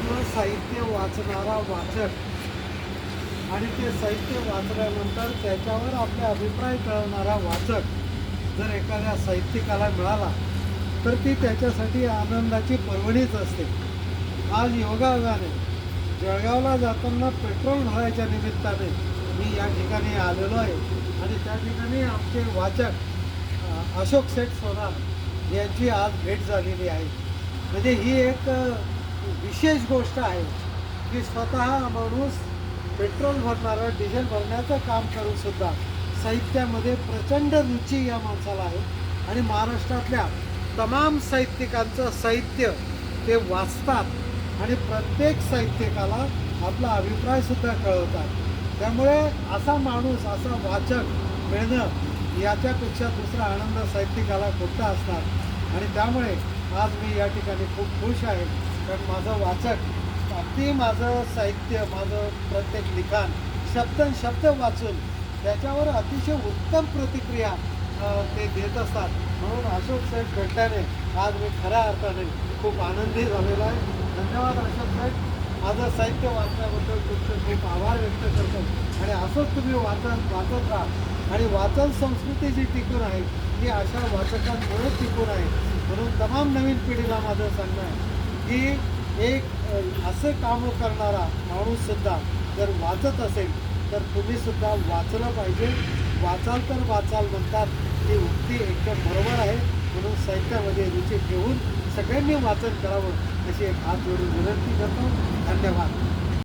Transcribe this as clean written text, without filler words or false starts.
आपलं साहित्य वाचणारा वाचक आणि ते साहित्य वाचल्यानंतर त्याच्यावर आपले अभिप्राय कळवणारा वाचक जर एखाद्या साहित्यिकाला मिळाला तर ती त्याच्यासाठी आनंदाची पर्वणीच असते. आज योगायोगाने जळगावला जाताना पेट्रोल भरायच्या निमित्ताने मी या ठिकाणी आलेलो आहे आणि त्या ठिकाणी आमचे वाचक अशोक सेठ सोनार यांची आज भेट झालेली आहे. म्हणजे ही एक विशेष गोष्ट आहे की स्वतः माणूस पेट्रोल भरणारा डिझेल भरण्याचं काम करूनसुद्धा साहित्यामध्ये प्रचंड रुची या माणसाला आहे आणि महाराष्ट्रातल्या तमाम साहित्यिकांचं साहित्य ते वाचतात आणि प्रत्येक साहित्यिकाला आपला अभिप्रायसुद्धा कळवतात. त्यामुळे असा माणूस असा वाचक मिळणं याच्यापेक्षा दुसरा आनंद साहित्यिकाला कुठला असणार. आणि त्यामुळे आज मी या ठिकाणी खूप खुश आहे कारण माझं वाचक अगदी माझं साहित्य माझं प्रत्येक लिखाण शब्द वाचून त्याच्यावर अतिशय उत्तम प्रतिक्रिया ते देत असतात. म्हणून अशोक साहेब भेटल्याने आज मी खऱ्या अर्थाने खूप आनंदी झालेलो आहे. धन्यवाद अशोक साहेब. माझं साहित्य वाचण्याबद्दल तुमचे खूप आभार व्यक्त करतो आणि असंच तुम्ही वाचत राहा. आणि वाचन संस्कृती जी टिकून आहे ती अशा वाचकांमुळे टिकून आहे. म्हणून तमाम नवीन पिढीला माझं सांगणं आहे की एक असं काम करणारा माणूससुद्धा जर वाचत असेल तर तुम्हीसुद्धा वाचलं पाहिजे. वाचाल तर वाचाल म्हणतात ही उक्ती एकदम बरोबर आहे. म्हणून साहित्यामध्ये रुची ठेवून सगळ्यांनी वाचन करावं अशी एक हात जोडून विनंती करतो. धन्यवाद.